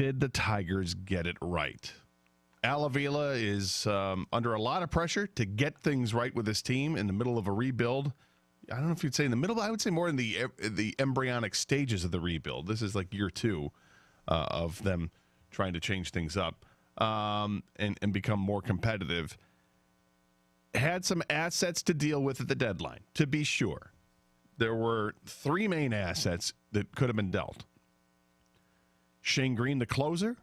did the Tigers get it right? Al Avila is under a lot of pressure to get things right with his team in the middle of a rebuild. I don't know if you'd say in the middle, but I would say more in the embryonic stages of the rebuild. This is like year 2 of them trying to change things up and become more competitive. Had some assets to deal with at the deadline, to be sure. There were 3 main assets that could have been dealt. Shane Greene, the closer,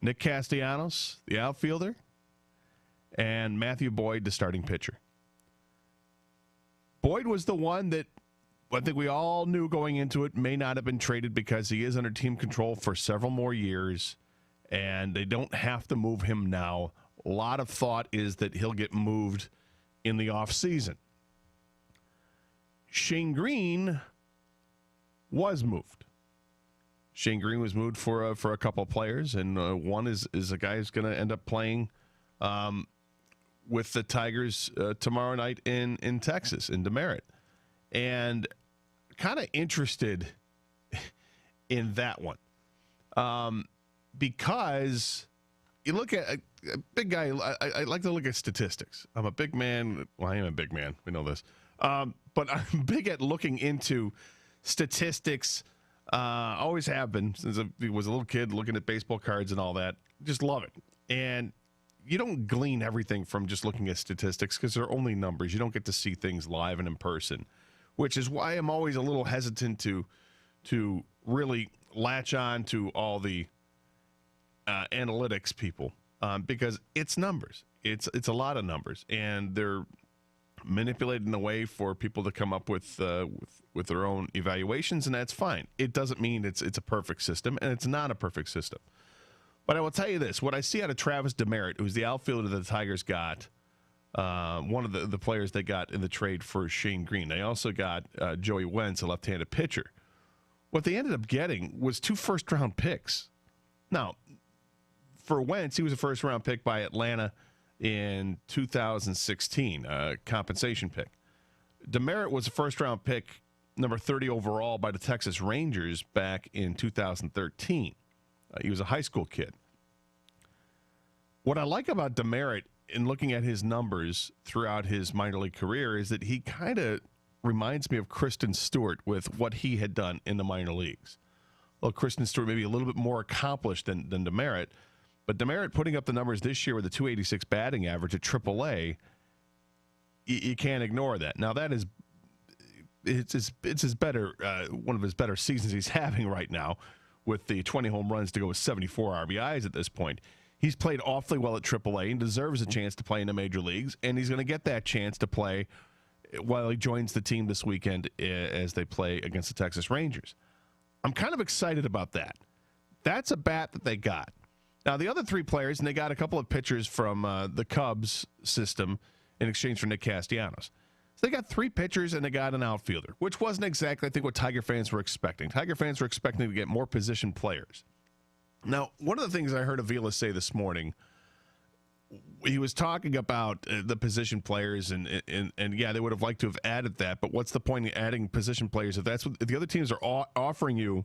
Nick Castellanos, the outfielder, and Matthew Boyd, the starting pitcher. Boyd was the one that I think we all knew going into it may not have been traded because he is under team control for several more years, and they don't have to move him now. A lot of thought is that he'll get moved in the offseason. Shane Greene was moved. Shane Greene was moved for a couple of players, and one is a guy who's going to end up playing with the Tigers tomorrow night in Texas, in Demerit. And kind of interested in that one because you look at a big guy. I like to look at statistics. I'm a big man. Well, I am a big man. We know this. But I'm big at looking into statistics. Always have been since I was a little kid, looking at baseball cards and all that. Just love it. And you don't glean everything from just looking at statistics because they're only numbers. You don't get to see things live and in person, which is why I'm always a little hesitant to really latch on to all the analytics people because it's numbers. It's a lot of numbers, and they're manipulated in a way for people to come up with their own evaluations, and that's fine. It doesn't mean it's a perfect system, and it's not a perfect system. But I will tell you this: what I see out of Travis Demerit, who's the outfielder that the Tigers got, one of the players they got in the trade for Shane Greene. They also got Joey Wentz, a left-handed pitcher. What they ended up getting was 2 first-round picks. Now, for Wentz, he was a first-round pick by Atlanta in 2016, a compensation pick. Demerit was a first-round pick, number 30 overall, by the Texas Rangers back in 2013. He was a high school kid. What I like about Demerit in looking at his numbers throughout his minor league career is that he kind of reminds me of Kristen Stewart with what he had done in the minor leagues. Well, Kristen Stewart maybe a little bit more accomplished than Demerit, but Demerit putting up the numbers this year with a 286 batting average at AAA, you can't ignore that. Now that is it's his better one of his better seasons he's having right now, with the 20 home runs to go with 74 RBIs at this point. He's played awfully well at AAA and deserves a chance to play in the major leagues, and he's going to get that chance to play while he joins the team this weekend as they play against the Texas Rangers. I'm kind of excited about that. That's a bat that they got. Now, the other 3 players, and they got a couple of pitchers from the Cubs system in exchange for Nick Castellanos. So they got 3 pitchers and they got an outfielder, which wasn't exactly, I think, what Tiger fans were expecting. Tiger fans were expecting to get more position players. Now, one of the things I heard Avila say this morning, he was talking about the position players, and yeah, they would have liked to have added that, but what's the point in adding position players if that's what if the other teams are offering you,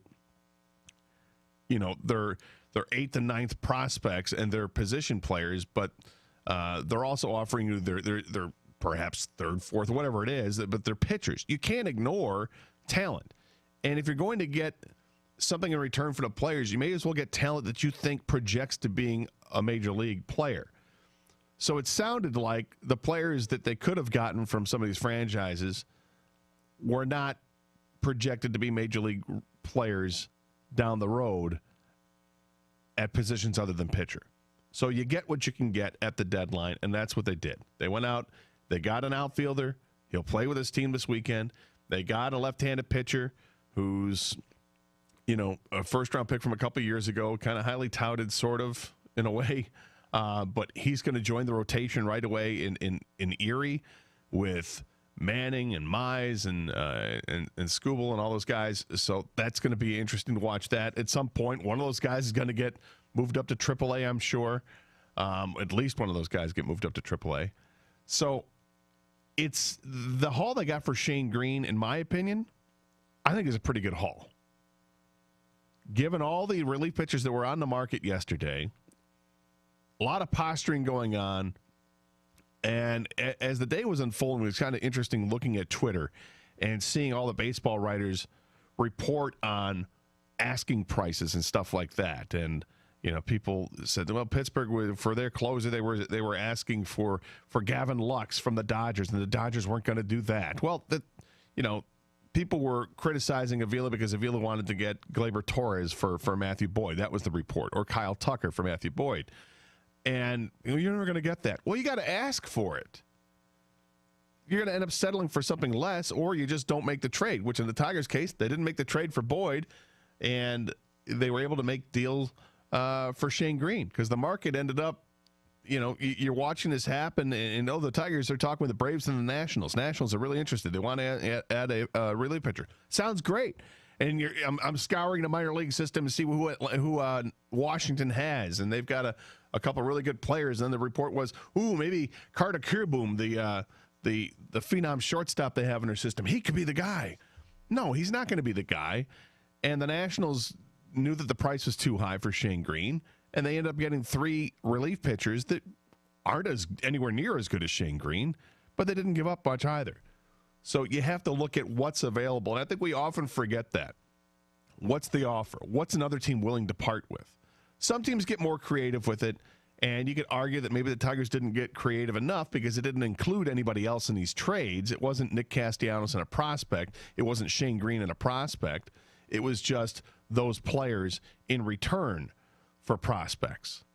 their 8th and 9th prospects and their position players, but they're also offering you their perhaps 3rd, 4th, whatever it is, but they're pitchers. You can't ignore talent. And if you're going to get something in return for the players, you may as well get talent that you think projects to being a major league player. So it sounded like the players that they could have gotten from some of these franchises were not projected to be major league players down the road at positions other than pitcher. So you get what you can get at the deadline, and that's what they did. They went out, they got an outfielder. He'll play with his team this weekend. They got a left-handed pitcher who's, a first-round pick from a couple years ago, kind of highly touted sort of in a way. But he's going to join the rotation right away in Erie with Manning and Mize and Skubal and all those guys. So that's going to be interesting to watch that. At some point, one of those guys is going to get moved up to AAA, I'm sure. At least one of those guys get moved up to AAA. So it's the haul they got for Shane Greene, in my opinion, I think is a pretty good haul. given all the relief pitchers that were on the market yesterday, a lot of posturing going on. And as the day was unfolding, it was kind of interesting looking at Twitter and seeing all the baseball writers report on asking prices and stuff like that. And, people said, well, Pittsburgh, for their closer, they were asking for Gavin Lux from the Dodgers, and the Dodgers weren't going to do that. Well, people were criticizing Avila because Avila wanted to get Gleyber Torres for Matthew Boyd. That was the report. Or Kyle Tucker for Matthew Boyd. And you're never going to get that. Well, you got to ask for it. You're going to end up settling for something less, or you just don't make the trade, which in the Tigers' case, they didn't make the trade for Boyd, and they were able to make deals for Shane Greene because the market ended up, you're watching this happen, and the Tigers are talking with the Braves and the Nationals. Nationals are really interested. They want to add a relief pitcher. Sounds great. And I'm scouring the minor league system to see who Washington has, and they've got a couple of really good players. And then the report was, maybe Carter Kieboom, the phenom shortstop they have in their system, he could be the guy. No, he's not going to be the guy. And the Nationals knew that the price was too high for Shane Greene, and they ended up getting 3 relief pitchers that aren't anywhere near as good as Shane Greene, but they didn't give up much either. So you have to look at what's available, and I think we often forget that. What's the offer? What's another team willing to part with? Some teams get more creative with it, and you could argue that maybe the Tigers didn't get creative enough because it didn't include anybody else in these trades. It wasn't Nick Castellanos and a prospect. It wasn't Shane Greene and a prospect. It was just those players in return for prospects.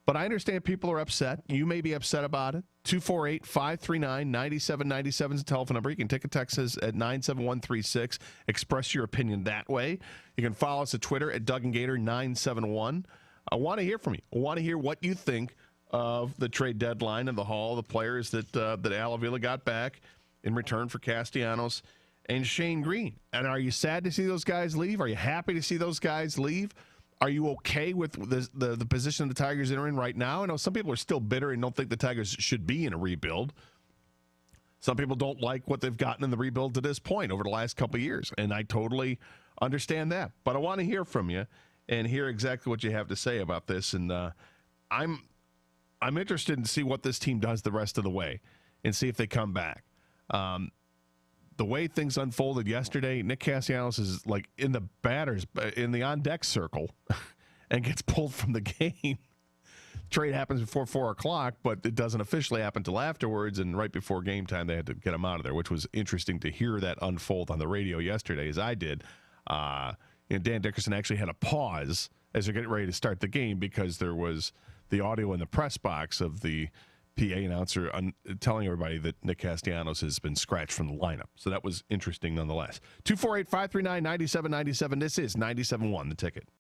But I understand people are upset. You may be upset about it. 248-539-9797 is the telephone number. You can take a text at 97136. Express your opinion that way. You can follow us at Twitter at Doug and Gator 971. I want to hear from you. I want to hear what you think of the trade deadline and the haul, the players that Al Avila got back in return for Castellanos and Shane Greene. And are you sad to see those guys leave? Are you happy to see those guys leave? Are you okay with the position the Tigers are in right now? I know some people are still bitter and don't think the Tigers should be in a rebuild. Some people don't like what they've gotten in the rebuild to this point over the last couple of years, and I totally understand that. But I want to hear from you and hear exactly what you have to say about this. And I'm interested in see what this team does the rest of the way and see if they come back. The way things unfolded yesterday, Nick Castellanos is like in the on-deck circle and gets pulled from the game. Trade happens before 4 o'clock, but it doesn't officially happen until afterwards, and right before game time, they had to get him out of there, which was interesting to hear that unfold on the radio yesterday, as I did. Dan Dickerson actually had a pause as they're getting ready to start the game because there was the audio in the press box of the PA announcer telling everybody that Nick Castellanos has been scratched from the lineup. So that was interesting nonetheless. 248-539-9797. This is 97.1, The Ticket.